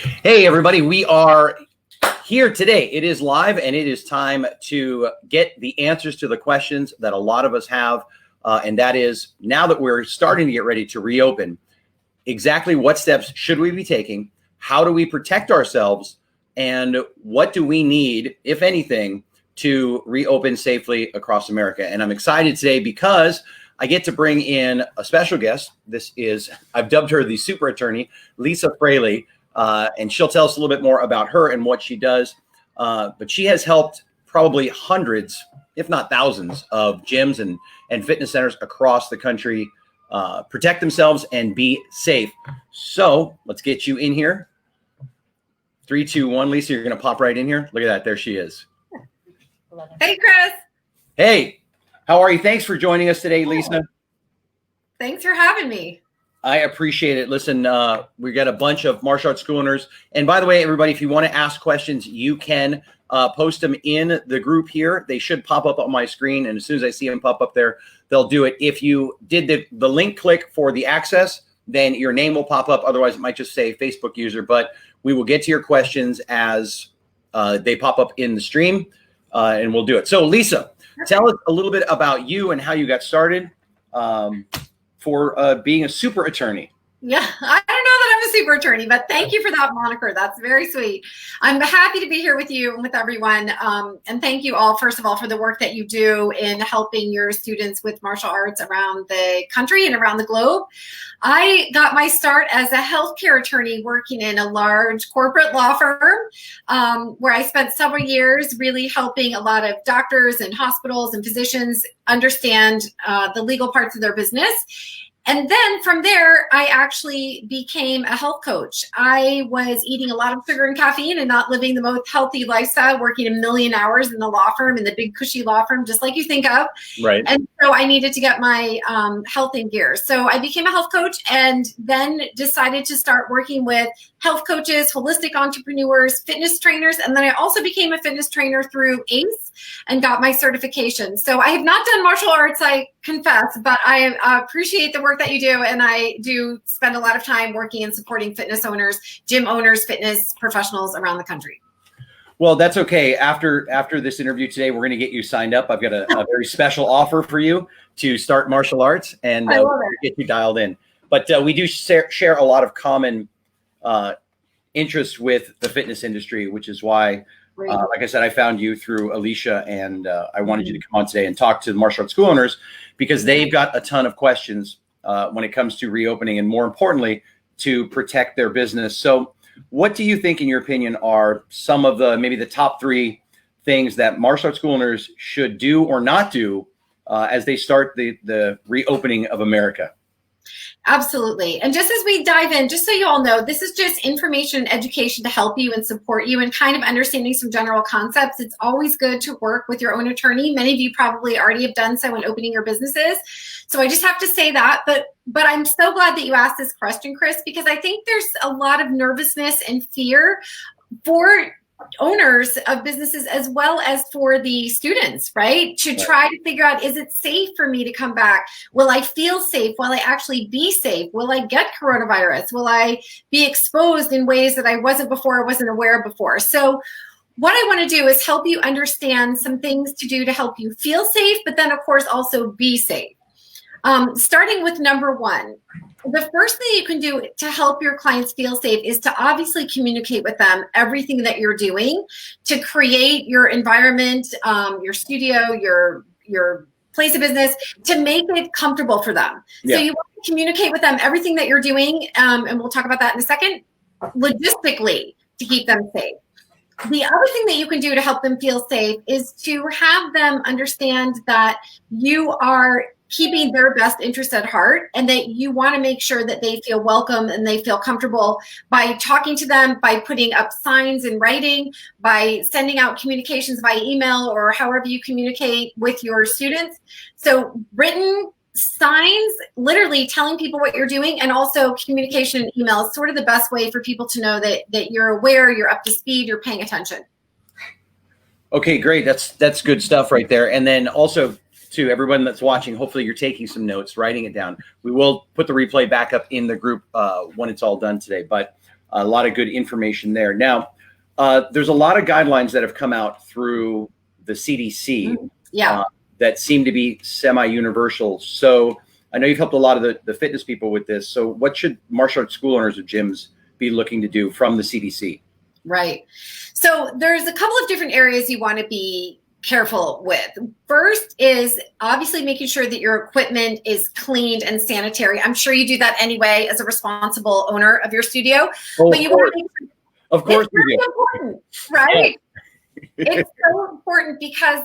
Hey, everybody, we are here today. It is live, and it is time to get the answers to the questions that a lot of us have. And that is, now that we're starting to get ready to reopen, exactly what steps should we be taking? How do we protect ourselves? And what do we need, if anything, to reopen safely across America? And I'm excited today because I get to bring in a special guest. I've dubbed her the Super Attorney Lisa Fraley. And she'll tell us a little bit more about her and what she does. But she has helped probably hundreds, if not thousands, of gyms and fitness centers across the country protect themselves and be safe. So let's get you in here. 3, 2, 1. Lisa, you're going to pop right in here. Look at that. There she is. Hey, Chris. Hey, how are you? Thanks for joining us today, Lisa. Thanks for having me. I appreciate it. Listen, we got a bunch of martial arts school owners. And by the way, everybody, if you want to ask questions, you can post them in the group here. They should pop up on my screen. And as soon as I see them pop up there, they'll do it. If you did the link click for the access, then your name will pop up. Otherwise, it might just say Facebook user. But we will get to your questions as they pop up in the stream, and we'll do it. So, Lisa, tell us a little bit about you and how you got started. For being a super attorney. Yeah, I don't know that I'm a super attorney, but thank you for that moniker. That's very sweet. I'm happy to be here with you and with everyone. And thank you all, first of all, for the work that you do in helping your students with martial arts around the country and around the globe. I got my start as a healthcare attorney working in a large corporate law firm where I spent several years really helping a lot of doctors and hospitals and physicians understand the legal parts of their business. And then from there, I actually became a health coach. I was eating a lot of sugar and caffeine and not living the most healthy lifestyle, working 1,000,000 hours in the law firm, in the big cushy law firm, just like you think of. Right. And so I needed to get my health in gear. So I became a health coach and then decided to start working with health coaches, holistic entrepreneurs, fitness trainers. And then I also became a fitness trainer through ACE and got my certification. So I have not done martial arts, I confess, but I appreciate the work that you do. And I do spend a lot of time working and supporting fitness owners, gym owners, fitness professionals around the country. Well, that's okay. After this interview today, we're going to get you signed up. I've got a very special offer for you to start martial arts and get you dialed in. But we do share a lot of common interests with the fitness industry, which is why, like I said, I found you through Alicia, and I wanted you to come on today and talk to the martial arts school owners because they've got a ton of questions when it comes to reopening and, more importantly, to protect their business. So what do you think, in your opinion, are some of maybe the top 3 things that martial arts school owners should do or not do as they start the reopening of America? Absolutely. And just as we dive in, just so you all know, this is just information and education to help you and support you and kind of understanding some general concepts. It's always good to work with your own attorney. Many of you probably already have done so in opening your businesses. So I just have to say that. But I'm so glad that you asked this question, Chris, because I think there's a lot of nervousness and fear for owners of businesses as well as for the students, right? To try to figure out, is it safe for me to come back? Will I feel safe? Will I actually be safe? Will I get coronavirus? Will I be exposed in ways that I wasn't before, I wasn't aware of before? So what I want to do is help you understand some things to do to help you feel safe, but then of course also be safe. Starting with number 1. The first thing you can do to help your clients feel safe is to obviously communicate with them everything that you're doing to create your environment, your studio, your place of business, to make it comfortable for them. Yeah. So you want to communicate with them everything that you're doing, and we'll talk about that in a second, logistically to keep them safe. The other thing that you can do to help them feel safe is to have them understand that you are keeping their best interest at heart and that you want to make sure that they feel welcome and they feel comfortable by talking to them, by putting up signs in writing, by sending out communications by email or however you communicate with your students. So written signs, literally telling people what you're doing, and also communication and email is sort of the best way for people to know that you're aware, you're up to speed, you're paying attention. Okay, great. That's good stuff right there. And then also, to everyone that's watching, hopefully you're taking some notes, writing it down. We will put the replay back up in the group when it's all done today. But a lot of good information there. Now, there's a lot of guidelines that have come out through the CDC that seem to be semi-universal. So I know you've helped a lot of the fitness people with this. So what should martial arts school owners or gyms be looking to do from the CDC? Right. So there's a couple of different areas you want to be careful with. First is obviously making sure that your equipment is cleaned and sanitary. I'm sure you do that anyway as a responsible owner of your studio. Oh, but you want to make sure of course, it's really important, right? It's so important because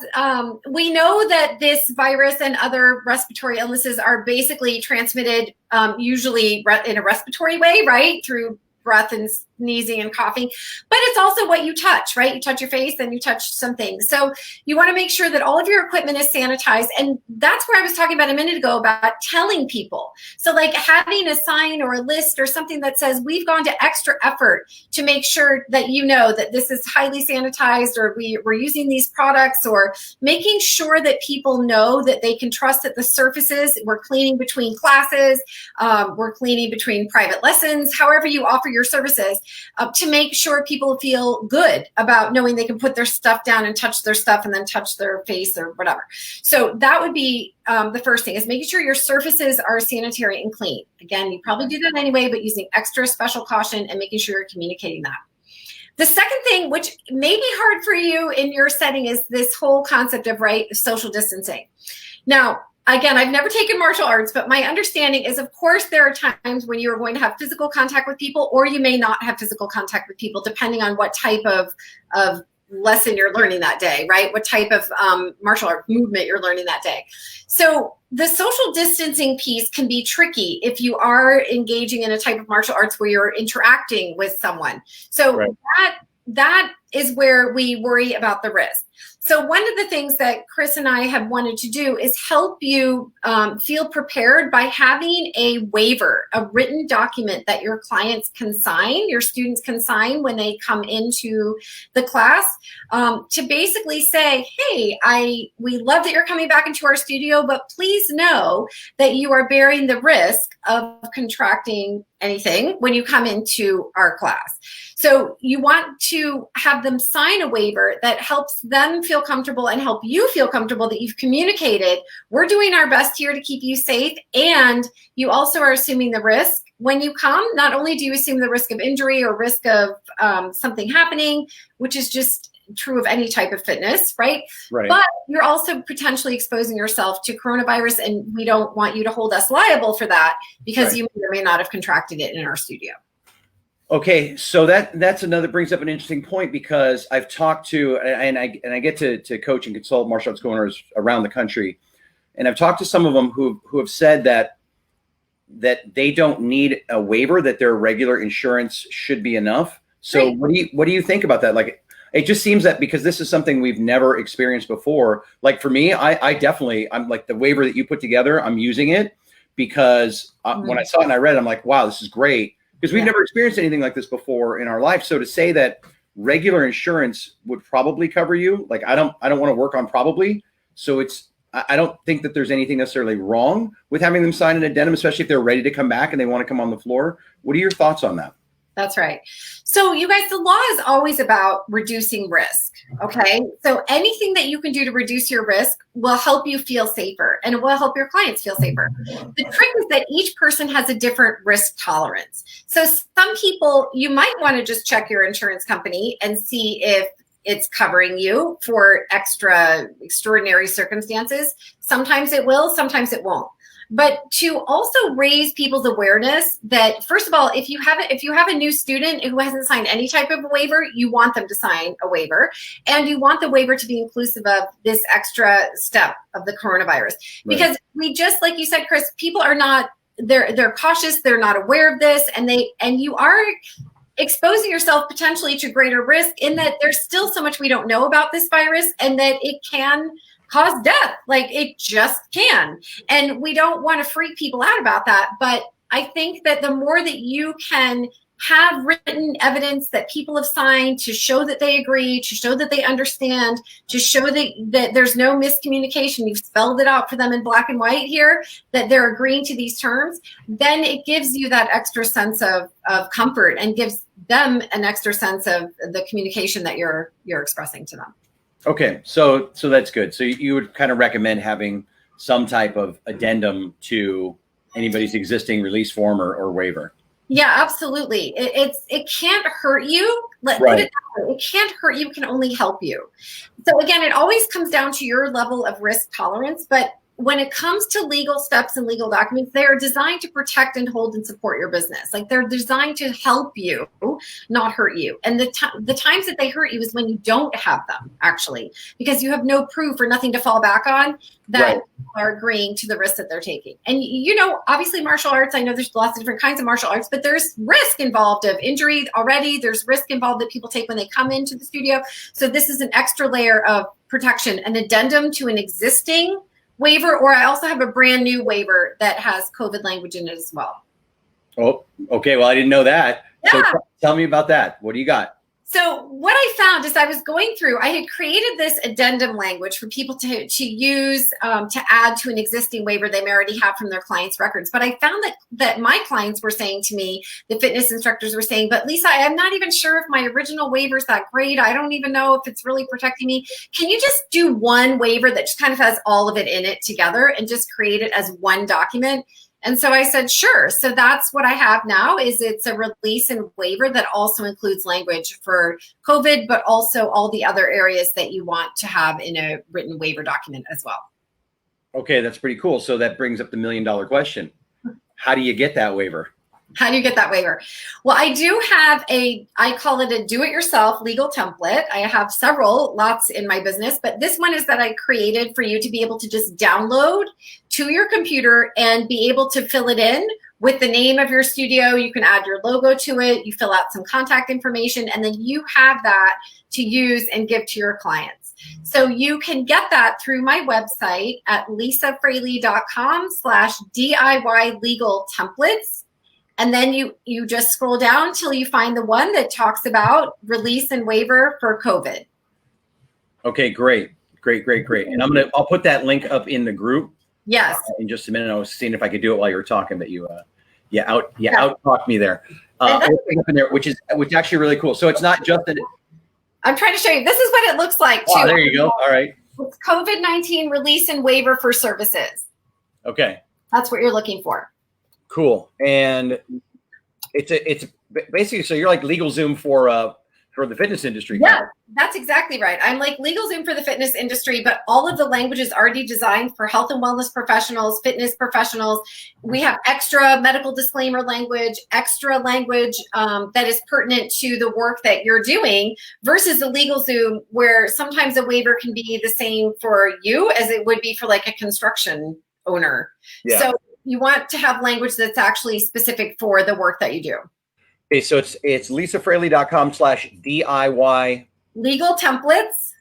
we know that this virus and other respiratory illnesses are basically transmitted usually in a respiratory way, right? Through breath and sneezing and coughing, but it's also what you touch, right? You touch your face and you touch some things. So you want to make sure that all of your equipment is sanitized. And that's where I was talking about a minute ago about telling people. So like having a sign or a list or something that says, we've gone to extra effort to make sure that you know that this is highly sanitized, or we're using these products, or making sure that people know that they can trust that the surfaces, we're cleaning between classes, we're cleaning between private lessons, however you offer your services, to make sure people feel good about knowing they can put their stuff down and touch their stuff and then touch their face or whatever. So that would be the first thing, is making sure your surfaces are sanitary and clean. Again, you probably do that anyway, but using extra special caution and making sure you're communicating that. The second thing, which may be hard for you in your setting, is this whole concept of social distancing. Now, again, I've never taken martial arts, but my understanding is, of course, there are times when you're going to have physical contact with people, or you may not have physical contact with people, depending on what type of lesson you're learning that day, right? What type of martial art movement you're learning that day. So the social distancing piece can be tricky if you are engaging in a type of martial arts where you're interacting with someone. So that is where we worry about the risk. So one of the things that Chris and I have wanted to do is help you feel prepared by having a waiver, a written document that your clients can sign, your students can sign when they come into the class, to basically say, hey, we love that you're coming back into our studio, but please know that you are bearing the risk of contracting anything when you come into our class. So you want to have them sign a waiver that helps them feel comfortable and help you feel comfortable that you've communicated, we're doing our best here to keep you safe, and you also are assuming the risk. When you come, not only do you assume the risk of injury or risk of something happening, which is just true of any type of fitness, right? But you're also potentially exposing yourself to coronavirus, and we don't want you to hold us liable for that because you may or may not have contracted it in our studio. Okay, so that's another, brings up an interesting point, because I've talked to, and I get to coach and consult martial arts school owners around the country, and I've talked to some of them who have said that they don't need a waiver, that their regular insurance should be enough. So what do you think about that? Like, it just seems that because this is something we've never experienced before. Like for me, I'm like, the waiver that you put together, I'm using it because when I saw it and I read it, I'm like, wow, this is great. Because we've never experienced anything like this before in our life. So to say that regular insurance would probably cover you, like I don't want to work on probably. So I don't think that there's anything necessarily wrong with having them sign an addendum, especially if they're ready to come back and they want to come on the floor. What are your thoughts on that? That's right. So you guys, the law is always about reducing risk. Okay. So anything that you can do to reduce your risk will help you feel safer, and it will help your clients feel safer. The trick is that each person has a different risk tolerance. So some people, you might want to just check your insurance company and see if it's covering you for extraordinary circumstances. Sometimes it will, sometimes it won't. But to also raise people's awareness that, first of all, if you have a new student who hasn't signed any type of a waiver, you want them to sign a waiver, and you want the waiver to be inclusive of this extra step of the coronavirus. Because we just, like you said, Chris, people are not, they're cautious, they're not aware of this, and you are exposing yourself potentially to greater risk in that there's still so much we don't know about this virus, and that it can cause death. Like it just can. And we don't want to freak people out about that. But I think that the more that you can have written evidence that people have signed to show that they agree, to show that they understand, to show that there's no miscommunication. You've spelled it out for them in black and white here, that they're agreeing to these terms, then it gives you that extra sense of comfort and gives them an extra sense of the communication that you're expressing to them. Okay, so that's good. So you would kind of recommend having some type of addendum to anybody's existing release form or waiver. Yeah, absolutely. It can't hurt you. Put it that way. It can't hurt you. It can only help you. So again, it always comes down to your level of risk tolerance. But when it comes to legal steps and legal documents, they are designed to protect and hold and support your business. Like they're designed to help you, not hurt you. And the times that they hurt you is when you don't have them, actually, because you have no proof or nothing to fall back on that are agreeing to the risk that they're taking. And you know, obviously martial arts, I know there's lots of different kinds of martial arts, but there's risk involved of injury already. There's risk involved that people take when they come into the studio. So this is an extra layer of protection, an addendum to an existing waiver, or I also have a brand new waiver that has COVID language in it as well. Oh, okay. Well, I didn't know that. Yeah. So tell me about that. What do you got? So what I found is I was going through, I had created this addendum language for people to use to add to an existing waiver they may already have from their clients' records. But I found that my clients were saying to me, the fitness instructors were saying, but Lisa, I'm not even sure if my original waiver is that great. I don't even know if it's really protecting me. Can you just do one waiver that just kind of has all of it in it together and just create it as one document? And so I said, sure. So that's what I have now is it's a release and waiver that also includes language for COVID, but also all the other areas that you want to have in a written waiver document as well. Okay, that's pretty cool. So that brings up the $1 million question. How do you get that waiver? How do you get that waiver? Well, I do have I call it a do-it-yourself legal template. I have lots in my business, but this one is that I created for you to be able to just download to your computer and be able to fill it in with the name of your studio. You can add your logo to it. You fill out some contact information, and then you have that to use and give to your clients. So you can get that through my website at lisafraley.com/DIY legal templates. And then you just scroll down till you find the one that talks about release and waiver for COVID. Okay, great. And I'll put that link up in the group. Yes. In just a minute. I was seeing if I could do it while you were talking, but you out-talked me there. Up in there, which is actually really cool. So it's not just I'm trying to show you. This is what it looks like too. Oh, there you go. All right. It's COVID-19 release and waiver for services. Okay. That's what you're looking for. Cool. And it's basically, so you're like LegalZoom for the fitness industry. Yeah, that's exactly right. I'm like LegalZoom for the fitness industry, but all of the language is already designed for health and wellness professionals, fitness professionals. We have extra medical disclaimer language, extra language that is pertinent to the work that you're doing versus the LegalZoom where sometimes a waiver can be the same for you as it would be for like a construction owner. Yeah. So you want to have language that's actually specific for the work that you do. Okay, so it's lisafraley.com/DIY legal templates.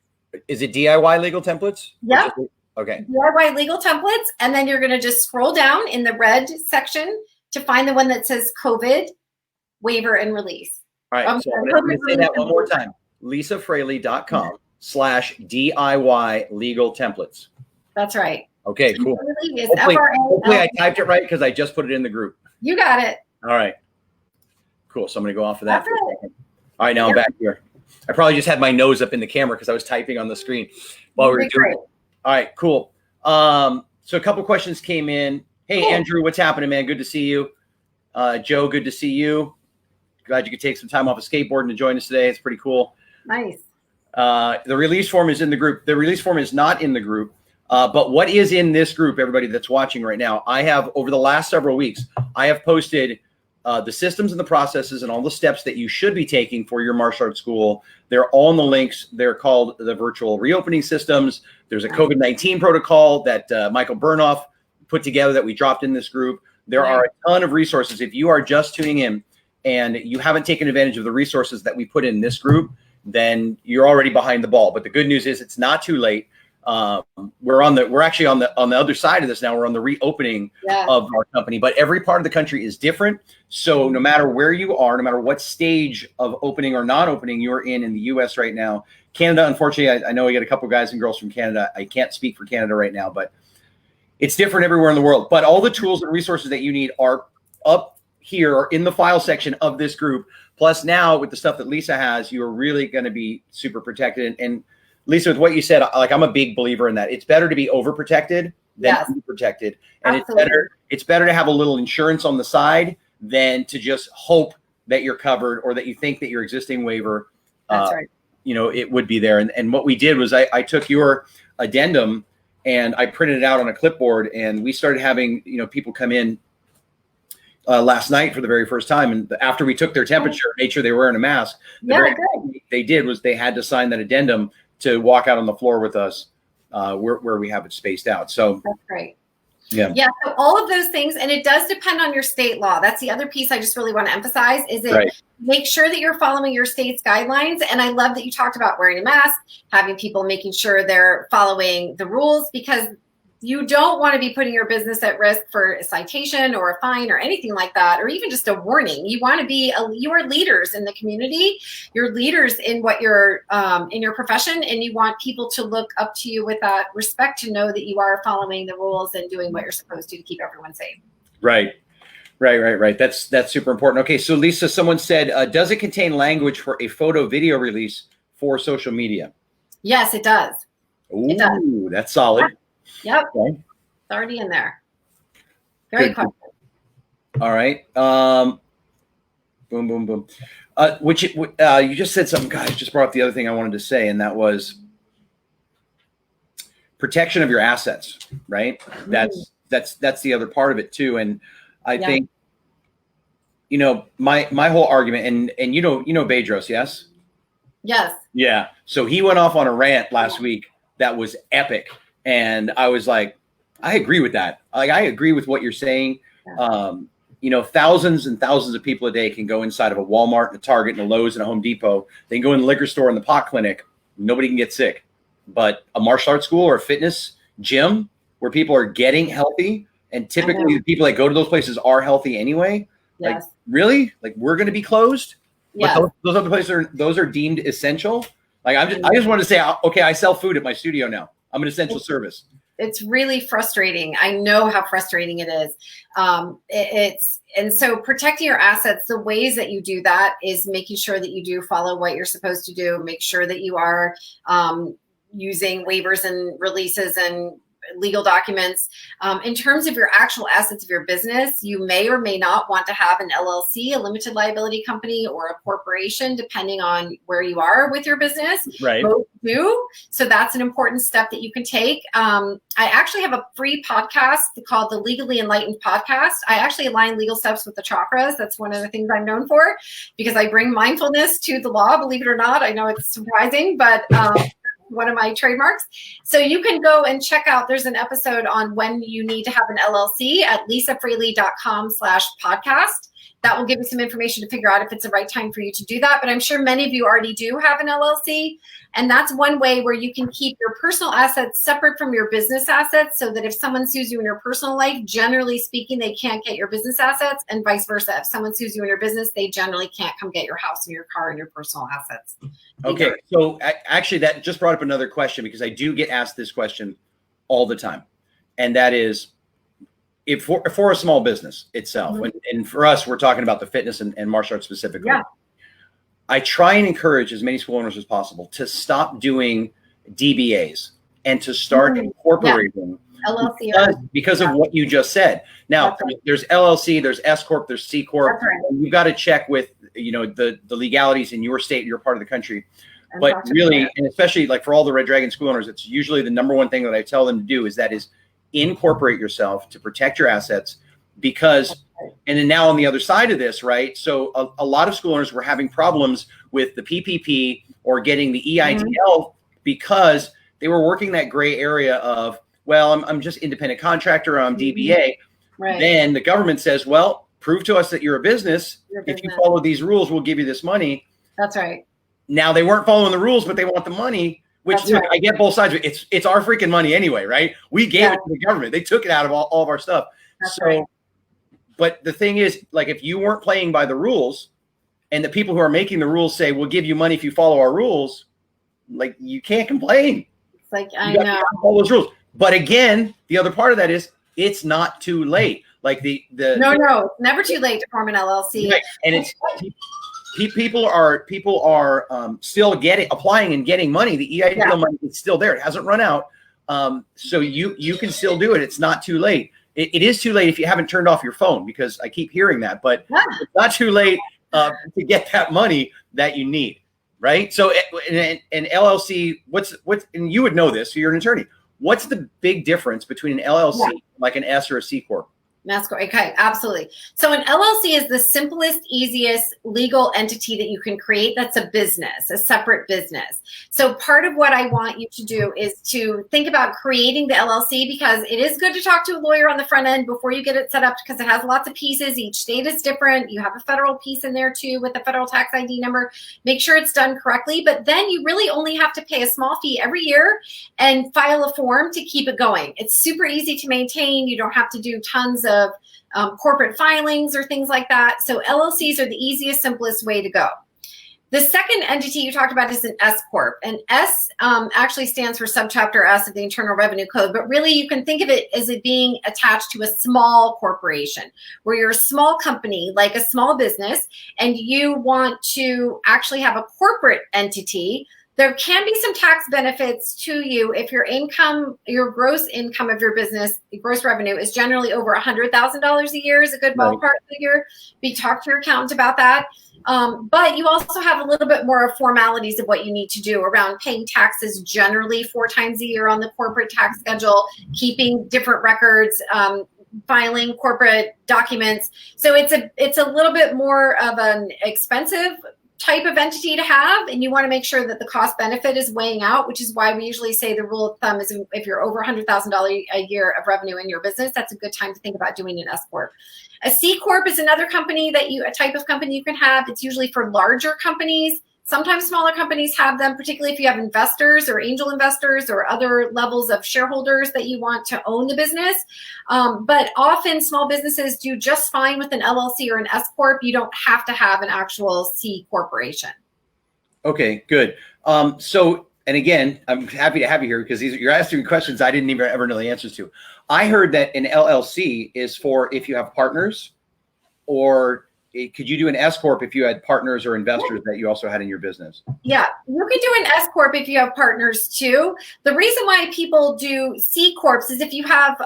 Is it DIY legal templates? Yep. Okay. DIY legal templates, and then you're going to just scroll down in the red section to find the one that says COVID waiver and release. All right. So I'm going to say that one more time. lisafraley.com/DIY legal templates. That's right. Okay, cool. Hopefully I typed it right because I just put it in the group. You got it. All right. Cool. So I'm going to go off of that for a second. All right, now I'm back here. I probably just had my nose up in the camera because I was typing on the screen while we were doing it. All right, cool. So a couple questions came in. Hey, cool. Andrew, what's happening, man? Good to see you. Joe, good to see you. Glad you could take some time off of skateboarding to join us today. It's pretty cool. Nice. The release form is in the group. The release form is not in the group. But what is in this group, everybody that's watching right now, I have, over the last several weeks, I have posted the systems and the processes and all the steps that you should be taking for your martial arts school. They're all in the links. They're called the virtual reopening systems. There's a COVID-19 protocol that Michael Burnoff put together that we dropped in this group. There are a ton of resources. If you are just tuning in and you haven't taken advantage of the resources that we put in this group, then you're already behind the ball. But the good news is it's not too late. We're actually on the other side of this now. We're on the reopening of our company, but every part of the country is different. So no matter where you are, no matter what stage of opening or not opening you're in the US right now, Canada, unfortunately, I know we got a couple guys and girls from Canada. I can't speak for Canada right now, but it's different everywhere in the world. But all the tools and resources that you need are up here or in the file section of this group. Plus now with the stuff that Lisa has, you're really going to be super protected. And Lisa, with what you said, like I'm a big believer in that. It's better to be overprotected than underprotected. And it's better to have a little insurance on the side than to just hope that you're covered or that you think that your existing waiver, it would be there. And what we did was I took your addendum and I printed it out on a clipboard, and we started having, people come in last night for the very first time. And after we took their temperature, made sure they were wearing a mask. The very first thing they did was they had to sign that addendum to walk out on the floor with us where we have it spaced out. So that's great. Yeah. So all of those things, and it does depend on your state law. That's the other piece I just really want to emphasize is make sure that you're following your state's guidelines. And I love that you talked about wearing a mask, having people making sure they're following the rules, because you don't want to be putting your business at risk for a citation or a fine or anything like that, or even just a warning. You want to be, you are leaders in the community. You're leaders in what you're in your profession, and you want people to look up to you with that respect, to know that you are following the rules and doing what you're supposed to keep everyone safe. Right. That's super important. Okay, so Lisa, someone said, does it contain language for a photo video release for social media? Yes, it does. Ooh, it does. That's solid. Yep. Okay. It's already in there. Very quick. All right. Boom, boom, boom. You just said something, guys, just brought up the other thing I wanted to say, and that was protection of your assets, right? That's the other part of it too. And I think, my whole argument, and you know Bedros, yes? Yes. Yeah. So he went off on a rant last week that was epic. And I was like, I agree with that. Like, I agree with what you're saying. Thousands and thousands of people a day can go inside of a Walmart and a Target and a Lowe's and a Home Depot. They can go in the liquor store and the pot clinic. Nobody can get sick. But a martial arts school or a fitness gym where people are getting healthy, and typically the people that go to those places are healthy anyway. Yes. Like, really? Like, we're going to be closed? Yeah. Those other places those are deemed essential. Like, I just want to say, okay, I sell food at my studio now. I'm an essential service. It's really frustrating. I know how frustrating it is. And so protecting your assets, the ways that you do that is making sure that you do follow what you're supposed to do. Make sure that you are using waivers and releases and legal documents. In terms of your actual assets of your business, you may or may not want to have an LLC, a limited liability company, or a corporation, depending on where you are with your business. Right. Both do. So that's an important step that you can take. I actually have a free podcast called the Legally Enlightened Podcast. I actually align legal steps with the chakras. That's one of the things I'm known for, because I bring mindfulness to the law, believe it or not. I know it's surprising, but one of my trademarks. So you can go and check out, there's an episode on when you need to have an LLC at lisafraley.com/podcast. That will give you some information to figure out if it's the right time for you to do that. But I'm sure many of you already do have an LLC. And that's one way where you can keep your personal assets separate from your business assets, so that if someone sues you in your personal life, generally speaking, they can't get your business assets, and vice versa. If someone sues you in your business, they generally can't come get your house and your car and your personal assets. Okay. So actually that just brought up another question, because I do get asked this question all the time. And that is, if for a small business itself, and for us, we're talking about the fitness and martial arts specifically. Yeah. I try and encourage as many school owners as possible to stop doing DBAs and to start incorporating LLC because of what you just said. Now, there's LLC, there's SCorp, there's SCorp. Right. And you've got to check with the legalities in your state, your part of the country. But really, and especially like for all the Red Dragon school owners, it's usually the number one thing that I tell them to do is incorporate yourself to protect your assets, because, and then now on the other side of this, right? So a lot of school owners were having problems with the PPP or getting the EITL because they were working that gray area of, well, I'm just independent contractor, I'm DBA. Right. Then the government says, well, prove to us that you're a business. If you follow these rules, we'll give you this money. That's right. Now they weren't following the rules, but they want the money. Which That's look, right. I get both sides. It's our freaking money anyway, right? We gave it to the government. They took it out of all of our stuff. That's So, right. but the thing is, like, if you weren't playing by the rules, and the people who are making the rules say, "We'll give you money if you follow our rules," like, you can't complain. It's like, I You got know. to follow those rules. But again, the other part of that is it's not too late. Like No, it's never too late to form an LLC. right. And it's people are still applying and getting money. The EIDL money is still there. It hasn't run out. So you can still do it. It's not too late. It is too late if you haven't turned off your phone, because I keep hearing that, but it's not too late to get that money that you need. Right. So an LLC, what's, and you would know this, so you're an attorney. What's the big difference between an LLC, like an S or a C Corp? Okay, absolutely. So an LLC is the simplest, easiest legal entity that you can create. That's a business, a separate business. So part of what I want you to do is to think about creating the LLC, because it is good to talk to a lawyer on the front end before you get it set up, because it has lots of pieces. Each state is different. You have a federal piece in there too with the federal tax ID number. Make sure it's done correctly. But then you really only have to pay a small fee every year and file a form to keep it going. It's super easy to maintain. You don't have to do tons of corporate filings or things like that. So LLCs are the easiest, simplest way to go. The second entity you talked about is an SCorp. And S actually stands for Subchapter S of the Internal Revenue Code, but really you can think of it as it being attached to a small corporation, where you're a small company, like a small business, and you want to actually have a corporate entity. There can be some tax benefits to you if your income, your gross income of your business, gross revenue is generally over $100,000 a year is a good ballpark figure. Talk to your accountant about that. But you also have a little bit more formalities of what you need to do around paying taxes generally 4 times a year on the corporate tax schedule, keeping different records, filing corporate documents. So it's a little bit more of an expensive type of entity to have, and you want to make sure that the cost benefit is weighing out, which is why we usually say the rule of thumb is if you're over $100,000 a year of revenue in your business, that's a good time to think about doing an S Corp. A C Corp is another company a type of company you can have. It's usually for larger companies. Sometimes smaller companies have them, particularly if you have investors or angel investors or other levels of shareholders that you want to own the business. But often small businesses do just fine with an LLC or an S Corp. You don't have to have an actual C corporation. Okay, good. So, and again, I'm happy to have you here, because you're asking questions I didn't even ever know the answers to. I heard that an LLC is for if you have partners, or could you do an S Corp if you had partners or investors that you also had in your business? Yeah, you can do an S Corp if you have partners too. The reason why people do C Corps is if you have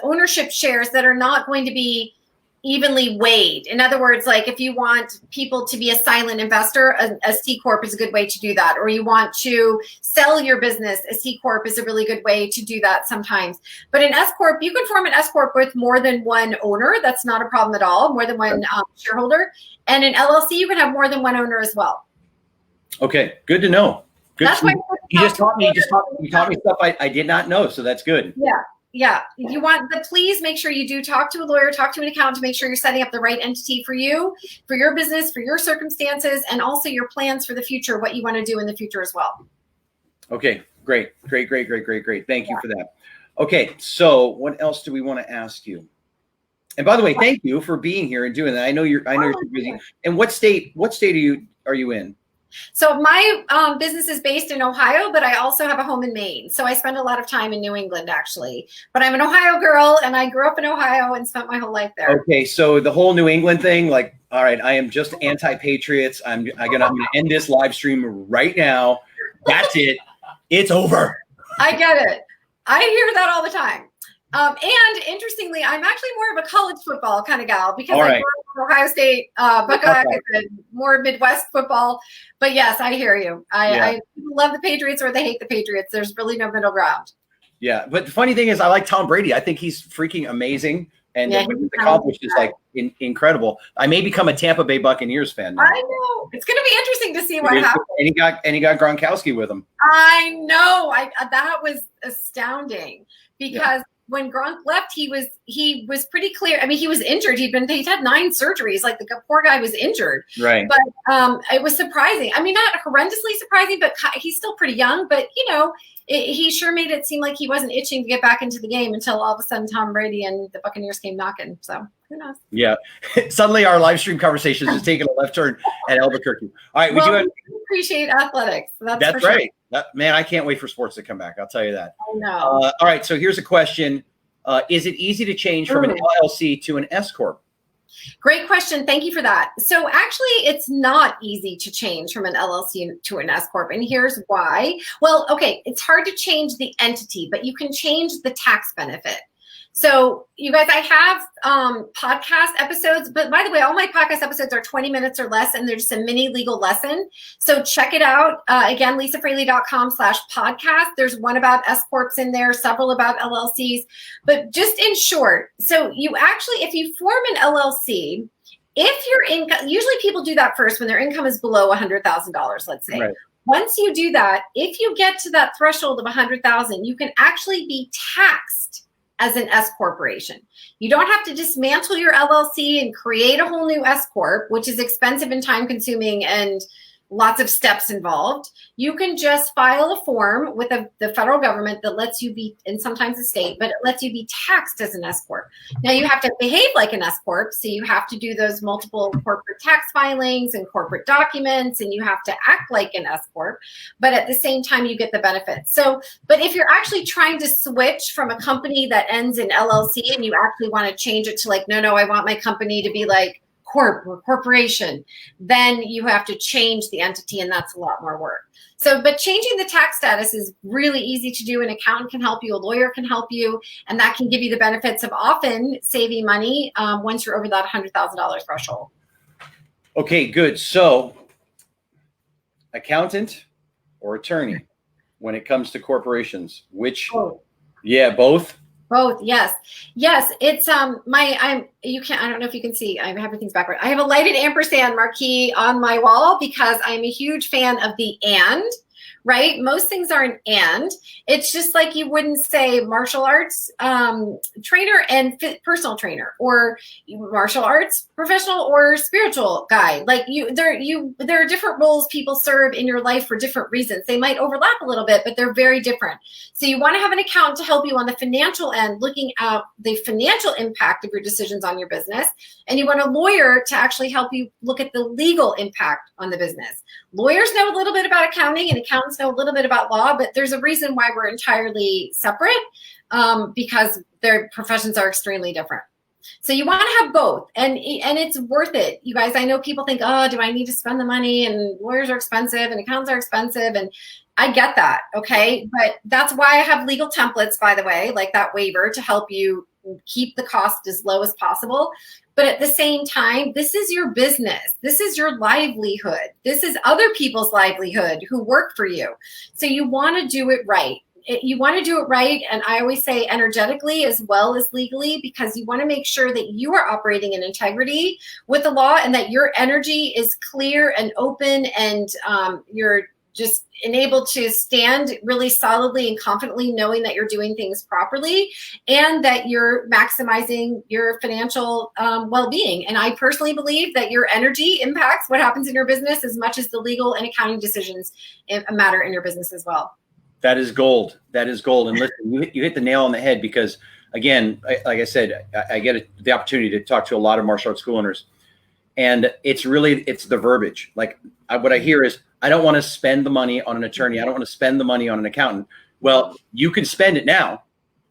ownership shares that are not going to be evenly weighed. In other words, like if you want people to be a silent investor, a C Corp is a good way to do that. Or you want to sell your business, a C Corp is a really good way to do that sometimes. But an S Corp, you can form an S Corp with more than one owner. That's not a problem at all. More than one shareholder. And an LLC, you can have more than one owner as well. Okay, good to know. Good. That's why you taught me stuff I did not know, so that's good. Yeah. You want please make sure you do talk to a lawyer, talk to an accountant to make sure you're setting up the right entity for you, for your business, for your circumstances, and also your plans for the future, what you want to do in the future as well. Okay, great. Thank you for that. Okay, so what else do we want to ask you? And by the way, thank you for being here and doing that. I know you're busy. And what state are you in? So my business is based in Ohio, but I also have a home in Maine. So I spend a lot of time in New England, actually. But I'm an Ohio girl, and I grew up in Ohio and spent my whole life there. Okay, so the whole New England thing, like, all right, I am just anti-patriots. I'm gonna end this live stream right now. That's it. It's over. I get it. I hear that all the time. And interestingly, I'm actually more of a college football kind of gal, because I grew up in Ohio State Buckeyes and more Midwest football. But yes, I hear you. I love the Patriots or they hate the Patriots. There's really no middle ground. Yeah, but the funny thing is, I like Tom Brady. I think he's freaking amazing, and what he's accomplished is like incredible. I may become a Tampa Bay Buccaneers fan now. I know, it's going to be interesting to see what happens. And he got Gronkowski with him. I know. That was astounding, because when Gronk left, he was pretty clear. I mean, he was injured. He'd had 9 surgeries. Like, the poor guy was injured. Right. But it was surprising. I mean, not horrendously surprising, but he's still pretty young. But, he sure made it seem like he wasn't itching to get back into the game until all of a sudden Tom Brady and the Buccaneers came knocking. So who knows? Yeah. Suddenly our live stream conversation is taking a left turn at Albuquerque. All right. We appreciate athletics. That's right. Sure. Man, I can't wait for sports to come back. I'll tell you that. I know. All right. So here's a question. Is it easy to change from an LLC to an SCorp? Great question. Thank you for that. So actually, it's not easy to change from an LLC to an SCorp. And here's why. Well, okay, it's hard to change the entity, but you can change the tax benefit. So you guys, I have podcast episodes, but by the way, all my podcast episodes are 20 minutes or less, and they're just a mini legal lesson. So check it out. Again, lisafraley.com/podcast. There's one about SCorps in there, several about LLCs, but just in short, so you actually, if you form an LLC, if your income, usually people do that first when their income is below $100,000, let's say. Right. Once you do that, if you get to that threshold of $100,000, you can actually be taxed as an S corporation. You don't have to dismantle your LLC and create a whole new S corp, which is expensive and time consuming and lots of steps involved. You can just file a form with the federal government that lets you be, and sometimes the state, but it lets you be taxed as an S corp. Now you have to behave like an S corp, so you have to do those multiple corporate tax filings and corporate documents, and you have to act like an S corp, but at the same time you get the benefits. So, but if you're actually trying to switch from a company that ends in LLC and you actually want to change it to like, no, I want my company to be like corp or corporation, then you have to change the entity, and that's a lot more work. So, but changing the tax status is really easy to do. An accountant can help you, a lawyer can help you, and that can give you the benefits of often saving money once you're over that $100,000 threshold. Okay, good. So, accountant or attorney when it comes to corporations, which, yeah, both. Both, yes. It's I don't know if you can see, I have everything's backward. I have a lighted ampersand marquee on my wall because I'm a huge fan of the and, right? Most things are an and. It's just like you wouldn't say martial arts trainer and personal trainer, or martial arts professional or spiritual guide. Like there are different roles people serve in your life for different reasons. They might overlap a little bit, but they're very different. So you want to have an accountant to help you on the financial end, looking at the financial impact of your decisions on your business. And you want a lawyer to actually help you look at the legal impact on the business. Lawyers know a little bit about accounting and accountants know a little bit about law, but there's a reason why we're entirely separate, because their professions are extremely different. So you want to have both, and it's worth it. You guys, I know people think, oh, do I need to spend the money? And lawyers are expensive and accountants are expensive. And I get that. Okay. But that's why I have legal templates, by the way, like that waiver to help you keep the cost as low as possible. But at the same time, this is your business. This is your livelihood. This is other people's livelihood who work for you. So you want to do it right. You want to do it right. And I always say energetically as well as legally, because you want to make sure that you are operating in integrity with the law and that your energy is clear and open, and you're just enabled to stand really solidly and confidently knowing that you're doing things properly and that you're maximizing your financial well-being. And I personally believe that your energy impacts what happens in your business as much as the legal and accounting decisions matter in your business as well. That is gold. That is gold. And listen, you hit the nail on the head, because again, like I said, I get the opportunity to talk to a lot of martial arts school owners, and it's the verbiage. Like what I hear is, I don't want to spend the money on an attorney. I don't want to spend the money on an accountant. Well, you can spend it now,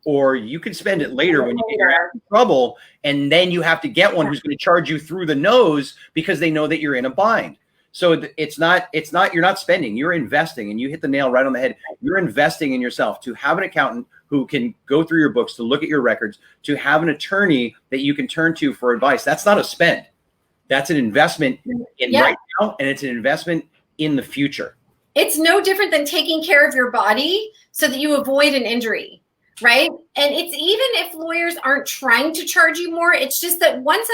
or you can spend it later when you get in trouble, and then you have to get one who's going to charge you through the nose because they know that you're in a bind. So you're not spending, you're investing, and you hit the nail right on the head. You're investing in yourself to have an accountant who can go through your books, to look at your records, to have an attorney that you can turn to for advice. That's not a spend. That's an investment in right now, and it's an investment in the future. It's no different than taking care of your body so that you avoid an injury, right? And it's even if lawyers aren't trying to charge you more, it's just that once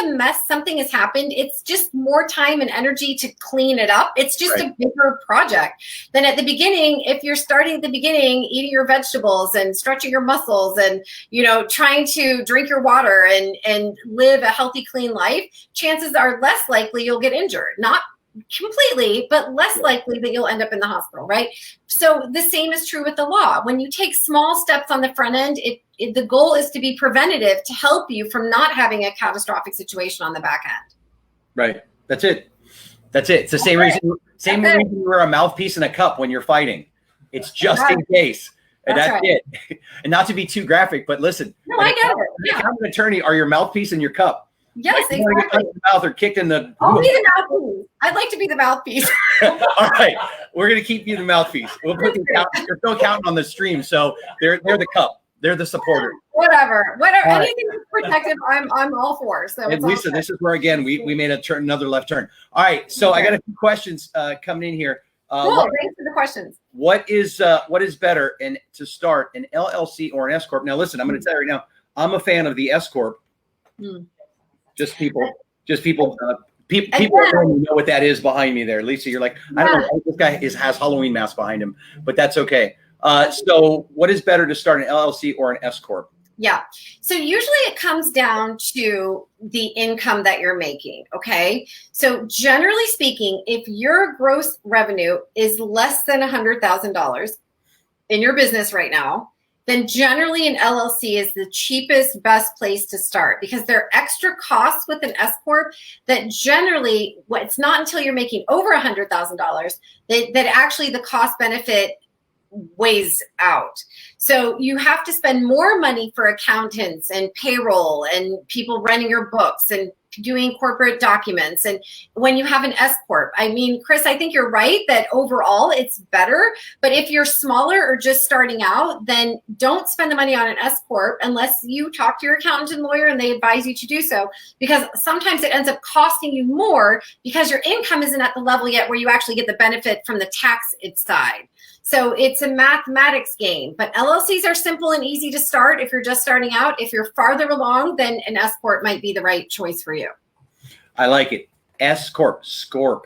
something has happened, it's just more time and energy to clean it up. It's just a bigger project than at the beginning. If you're starting at the beginning, eating your vegetables and stretching your muscles and, trying to drink your water and live a healthy, clean life, chances are less likely you'll get injured. Not completely, but less likely that you'll end up in the hospital, right? So the same is true with the law. When you take small steps on the front end, the goal is to be preventative to help you from not having a catastrophic situation on the back end. Right. That's it. It's the same reason you wear a mouthpiece in a cup when you're fighting. It's just in case. And that's it. And not to be too graphic, but listen. No, I get it. Yeah. An attorney are your mouthpiece in your cup. Yes, like, exactly. Get in the mouth or kicked in the. I'll be the mouthpiece. I'd like to be the mouthpiece. All right, we're gonna keep you the mouthpiece. We'll put there's no counting on the stream, so they're the cup. They're the supporter. Whatever. All anything that's protective, I'm all for. So and Lisa, this is where again we made another left turn. All right, so I got a few questions coming in here. Cool. Thanks for the questions. What is better to start an LLC or an SCorp? Now, listen, I'm going to tell you right now, I'm a fan of the SCorp. Just people people know what that is behind me there. Lisa, you're like, I don't know why this guy has Halloween mask behind him, but that's okay. So what is better to start an LLC or an SCorp? Yeah. So usually it comes down to the income that you're making. Okay. So generally speaking, if your gross revenue is less than $100,000 in your business right now, then generally an LLC is the cheapest, best place to start because there are extra costs with an SCorp that generally, it's not until you're making over $100,000 that actually the cost benefit weighs out. So you have to spend more money for accountants and payroll and people running your books and doing corporate documents. And when you have an SCorp, I mean, Chris, I think you're right that overall it's better. But if you're smaller or just starting out, then don't spend the money on an SCorp unless you talk to your accountant and lawyer and they advise you to do so, because sometimes it ends up costing you more because your income isn't at the level yet where you actually get the benefit from the tax side. So it's a mathematics game, but LLCs are simple and easy to start if you're just starting out. If you're farther along, then an SCorp might be the right choice for you. I like it. SCorp. SCorp,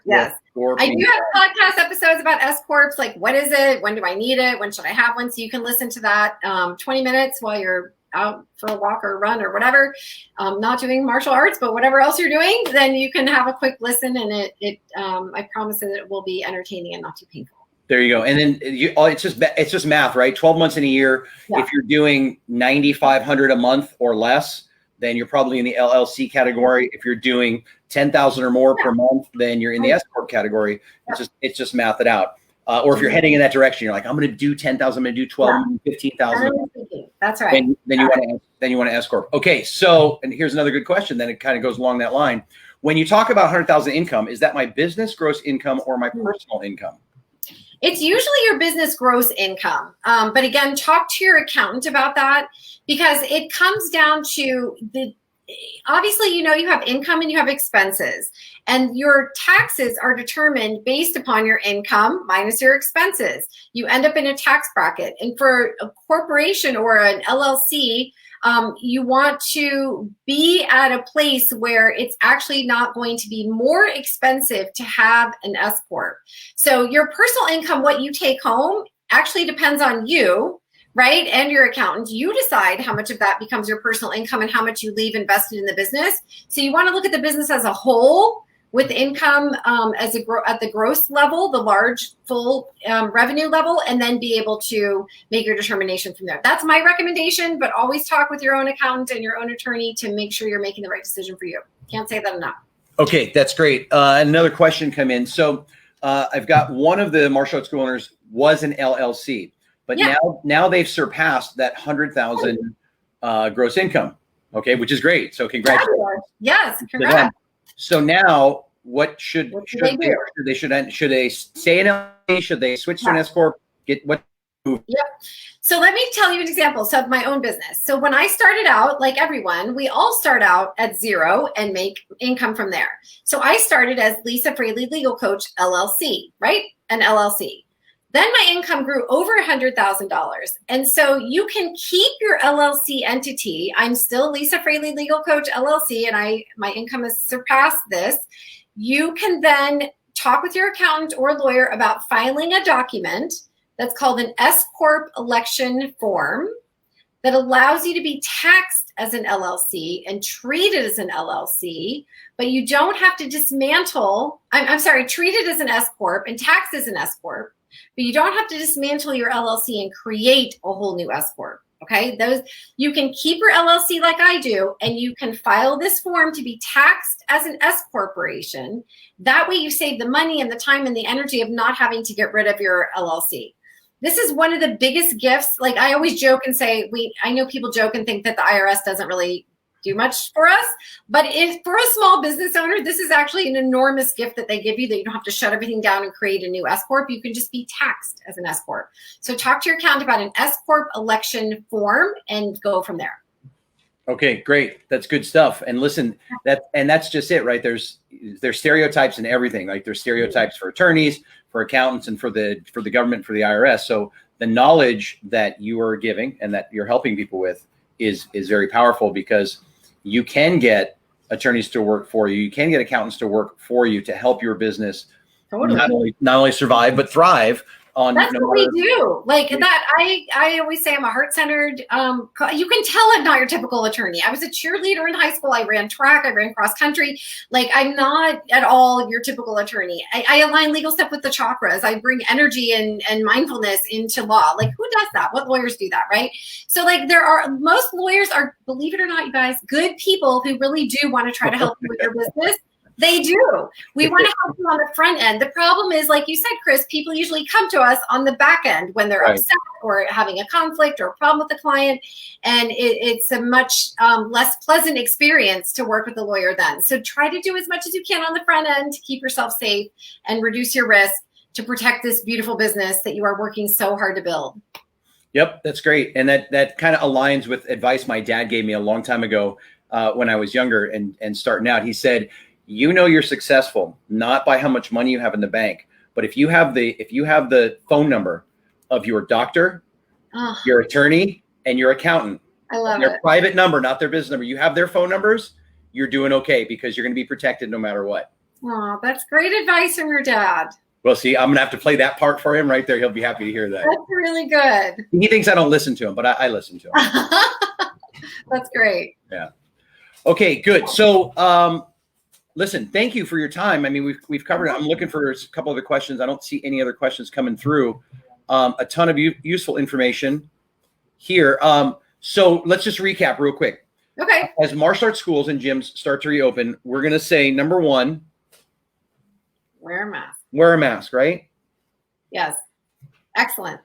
yes. SCorp. I do have podcast episodes about SCorps, like what is it? When do I need it? When should I have one? So you can listen to that 20 minutes while you're out for a walk or a run or whatever, not doing martial arts, but whatever else you're doing, then you can have a quick listen and I promise that it will be entertaining and not too painful. There you go. And then it's just math, right? 12 months in a year. Yeah. If you're doing $9,500 a month or less, then you're probably in the LLC category. If you're doing 10,000 or more per month, then you're in the SCorp category. It's just math it out. Or if you're heading in that direction, you're like, I'm going to do 10,000, I'm going to do 12, 15,000. That's right. Then you want to SCorp. Okay. So, and here's another good question. Then it kind of goes along that line. When you talk about 100,000 income, is that my business gross income or my personal income? It's usually your business gross income. But again, talk to your accountant about that because it comes down to obviously, you have income and you have expenses, and your taxes are determined based upon your income minus your expenses. You end up in a tax bracket. And for a corporation or an LLC, you want to be at a place where it's actually not going to be more expensive to have an SCorp. So your personal income, what you take home, actually depends on you, right? And your accountant. You decide how much of that becomes your personal income and how much you leave invested in the business. So you want to look at the business as a whole with income at the gross level, the large full revenue level, and then be able to make your determination from there. That's my recommendation, but always talk with your own accountant and your own attorney to make sure you're making the right decision for you. Can't say that enough. Okay, that's great. Another question come in. So I've got one of the martial arts school owners was an LLC, but now they've surpassed that 100,000 gross income. Okay, which is great. So congratulations. Yes, congrats. So now, what should they do? Should they stay in LLC? Should they switch to an SCorp? Yep. So let me tell you an example of my own business. So when I started out, like everyone, we all start out at zero and make income from there. So I started as Lisa Fraley Legal Coach LLC, right? An LLC. Then my income grew over $100,000. And so you can keep your LLC entity. I'm still Lisa Fraley Legal Coach LLC, and my income has surpassed this. You can then talk with your accountant or lawyer about filing a document that's called an SCorp election form that allows you to be taxed as an LLC and treated as an LLC, but you don't have to dismantle, treated as an SCorp and taxed as an SCorp, but you don't have to dismantle your LLC and create a whole new SCorp. Okay, you can keep your LLC like I do, and you can file this form to be taxed as an S corporation. That way you save the money and the time and the energy of not having to get rid of your LLC. This is one of the biggest gifts. Like I always joke and say, I know people joke and think that the IRS doesn't really do much for us, but for a small business owner, this is actually an enormous gift that they give you, that you don't have to shut everything down and create a new S Corp. You can just be taxed as an S Corp. So talk to your accountant about an S Corp election form and go from there. Okay, great. That's good stuff. And listen, that's just it, right? There's stereotypes in everything. Like there's stereotypes for attorneys, for accountants, and for the government, for the IRS. So the knowledge that you are giving and that you're helping people with is very powerful, because you can get attorneys to work for you. You can get accountants to work for you to help your business not only survive, but thrive. That's what we do. Like that, I always say I'm a heart-centered, you can tell I'm not your typical attorney. I was a cheerleader in high school. I ran track, I ran cross country. Like I'm not at all your typical attorney. I align legal stuff with the chakras. I bring energy and mindfulness into law. Like who does that? What lawyers do that, right? So like most lawyers are, believe it or not, you guys, good people who really do want to try to help you with your business. They do. We want to help you on the front end. The problem is, like you said, Chris, people usually come to us on the back end when they're upset or having a conflict or a problem with the client. And it's a much less pleasant experience to work with a lawyer then. So try to do as much as you can on the front end to keep yourself safe and reduce your risk to protect this beautiful business that you are working so hard to build. Yep, that's great. And that kind of aligns with advice my dad gave me a long time ago when I was younger and starting out. He said, you know you're successful not by how much money you have in the bank, but if you have the phone number of your doctor, your attorney, and your accountant. I love their it. Private number, not their business number. You have their phone numbers, you're doing okay, because you're going to be protected no matter what. Oh, that's great advice from your dad. Well, see, I'm going to have to play that part for him right there. He'll be happy to hear that. That's really good. He thinks I don't listen to him, but I listen to him. That's great. Yeah. Okay, good. So, listen, thank you for your time. I mean, we've covered it. I'm looking for a couple other questions. I don't see any other questions coming through. A ton of useful information here. So let's just recap real quick. Okay. As martial arts schools and gyms start to reopen, we're going to say, number one, wear a mask. Wear a mask, right? Yes. Excellent.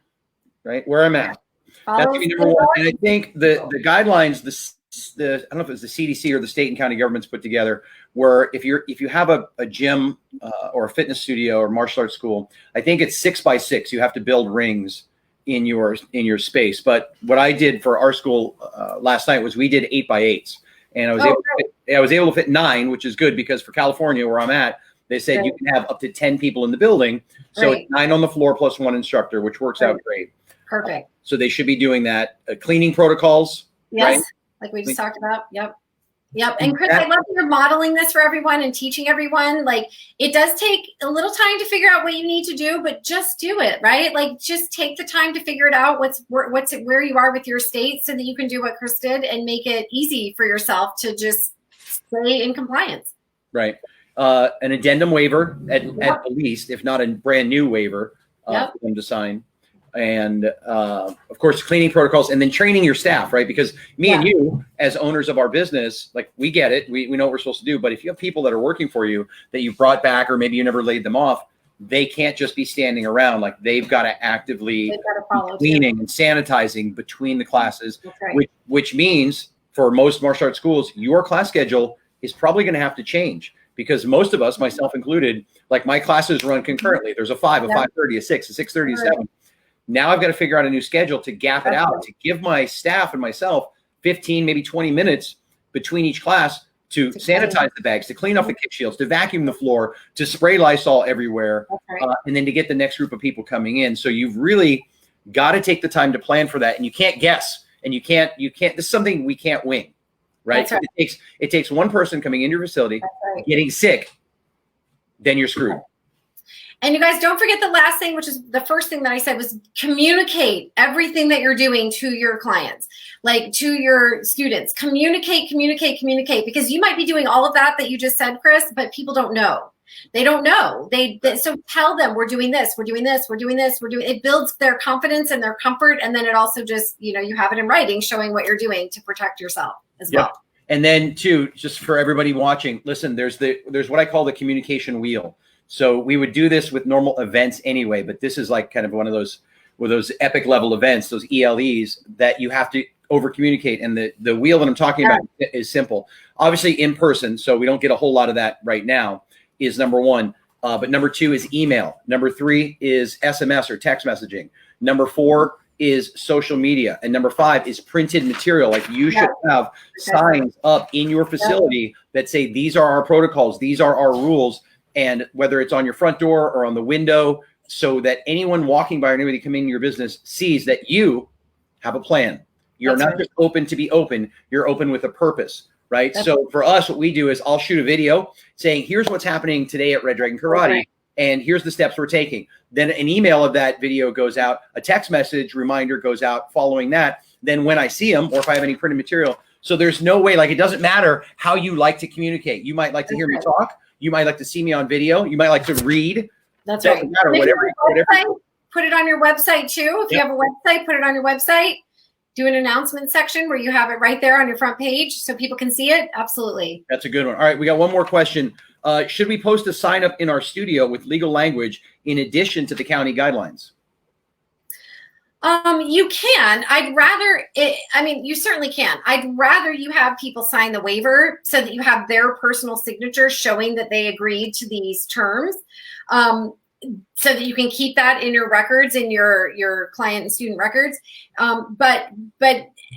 Right? Wear a mask. That's gonna be number one. And I think the guidelines, I don't know if it's the CDC or the state and county governments put together, where if you have a gym or a fitness studio or martial arts school, I think it's 6 by 6. You have to build rings in your space. But what I did for our school last night was we did 8 by 8s, and I was able to fit 9, which is good, because for California where I'm at, they said you can have up to 10 people in the building. So it's 9 on the floor plus 1 instructor, which works out great. Perfect. So they should be doing that. Cleaning protocols. Yes. Right? Like we just talked about. Yep. And Chris, I love that you're modeling this for everyone and teaching everyone. Like it does take a little time to figure out what you need to do, but just do it, right? Like just take the time to figure it out, where you are with your state, so that you can do what Chris did and make it easy for yourself to just stay in compliance. Right. An addendum waiver at the least, if not a brand new waiver for them to sign. And of course, cleaning protocols, and then training your staff, right? Because me and you, as owners of our business, like we get it, we know what we're supposed to do. But if you have people that are working for you that you've brought back, or maybe you never laid them off, they can't just be standing around. Like they've got to actively cleaning and sanitizing between the classes, which means for most martial arts schools, your class schedule is probably going to have to change, because most of us, myself included, like my classes run concurrently. There's a 5, a 5:30, a 6, a 6:30, a 7. Now I've got to figure out a new schedule to gap it out, to give my staff and myself 15, maybe 20 minutes between each class to sanitize the bags, to clean off the kick shields, to vacuum the floor, to spray Lysol everywhere, and then to get the next group of people coming in. So you've really got to take the time to plan for that, and you can't guess, and you can't. This is something we can't wing, right? Right. It takes one person coming into your facility, getting sick, then you're screwed. And you guys, don't forget the last thing, which is the first thing that I said, was communicate everything that you're doing to your clients, like to your students. Communicate, because you might be doing all of that you just said, Chris, but people don't know. They don't know. So tell them we're doing this, we're doing this, we're doing this, we're doing. It builds their confidence and their comfort, and then it also just, you have it in writing, showing what you're doing to protect yourself as well. And then too, just for everybody watching, listen, there's what I call the communication wheel. So we would do this with normal events anyway, but this is like kind of one of those epic level events, those ELEs that you have to over communicate. And the wheel that I'm talking about is simple. Obviously in person, so we don't get a whole lot of that right now, is number one. But number two is email. Number three is SMS or text messaging. Number four is social media. And number five is printed material. Like you should have signs up in your facility that say, these are our protocols, these are our rules. And whether it's on your front door or on the window, so that anyone walking by or anybody coming in your business sees that you have a plan. You're not just open to be open, you're open with a purpose, right? So for us, what we do is I'll shoot a video saying, here's what's happening today at Red Dragon Karate, and here's the steps we're taking. Then an email of that video goes out, a text message reminder goes out following that. Then when I see them, or if I have any printed material, so there's no way, like it doesn't matter how you like to communicate. You might like to hear me talk. You might like to see me on video. You might like to read. That's right. Matter, whatever. Put it on your website too. If you have a website, put it on your website. Do an announcement section where you have it right there on your front page so people can see it. Absolutely. That's a good one. All right, we got one more question. Should we post a sign up in our studio with legal language in addition to the county guidelines? You can. You certainly can. I'd rather you have people sign the waiver so that you have their personal signature showing that they agreed to these terms, so that you can keep that in your records, in your client and student records. But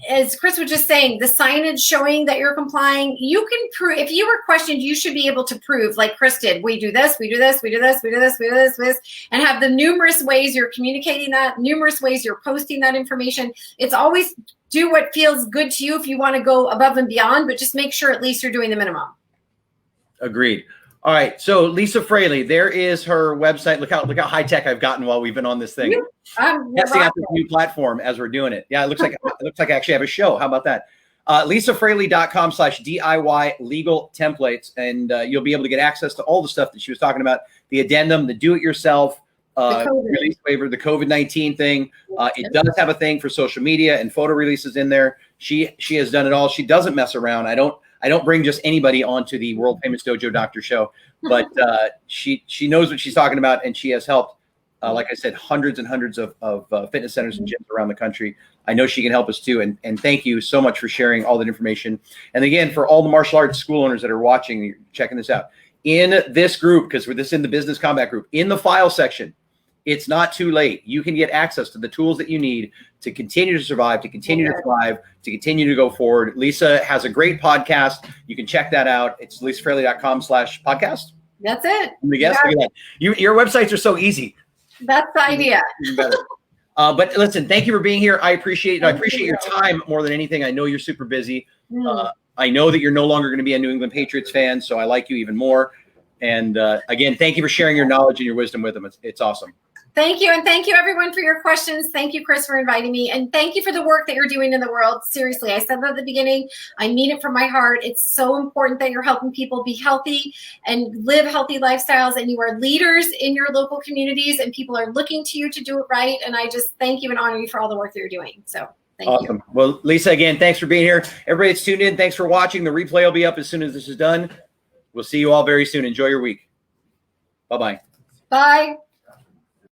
as Chris was just saying, the signage showing that you're complying, you can prove. If you were questioned, you should be able to prove, like Chris did. We do this, we do this, we do this, we do this, we do this, we do this, and have the numerous ways you're communicating that, numerous ways you're posting that information. It's always do what feels good to you if you want to go above and beyond, but just make sure at least you're doing the minimum. Agreed. All right, so Lisa Fraley, there is her website. Look how high tech I've gotten while we've been on this thing. Testing out this new platform as we're doing it. Yeah, it looks like I actually have a show. How about that? LisaFraley.com/DIY legal templates, and you'll be able to get access to all the stuff that she was talking about: the addendum, the do-it-yourself release waiver, the COVID-19 thing. It does have a thing for social media and photo releases in there. She has done it all. She doesn't mess around. I don't bring just anybody onto the World Famous Dojo Doctor show, but she knows what she's talking about, and she has helped, like I said, hundreds and hundreds of fitness centers and gyms around the country. I know she can help us too, and thank you so much for sharing all that information. And again, for all the martial arts school owners that are watching, checking this out, in this group, because we're in the Business Kombat group, in the file section, it's not too late. You can get access to the tools that you need to continue to survive, to continue to thrive, to continue to go forward. Lisa has a great podcast. You can check that out. It's lisafraley.com/podcast. That's it. Look at that. Your websites are so easy. That's the idea. Even better. But listen, thank you for being here. I appreciate it. I appreciate your time more than anything. I know you're super busy. I know that you're no longer going to be a New England Patriots fan, so I like you even more. And again, thank you for sharing your knowledge and your wisdom with them. It's awesome. Thank you. And thank you, everyone, for your questions. Thank you, Chris, for inviting me. And thank you for the work that you're doing in the world. Seriously, I said that at the beginning. I mean it from my heart. It's so important that you're helping people be healthy and live healthy lifestyles. And you are leaders in your local communities, and people are looking to you to do it right. And I just thank you and honor you for all the work that you're doing. So thank you. Well, Lisa, again, thanks for being here. Everybody that's tuned in, thanks for watching. The replay will be up as soon as this is done. We'll see you all very soon. Enjoy your week. Bye-bye. Bye.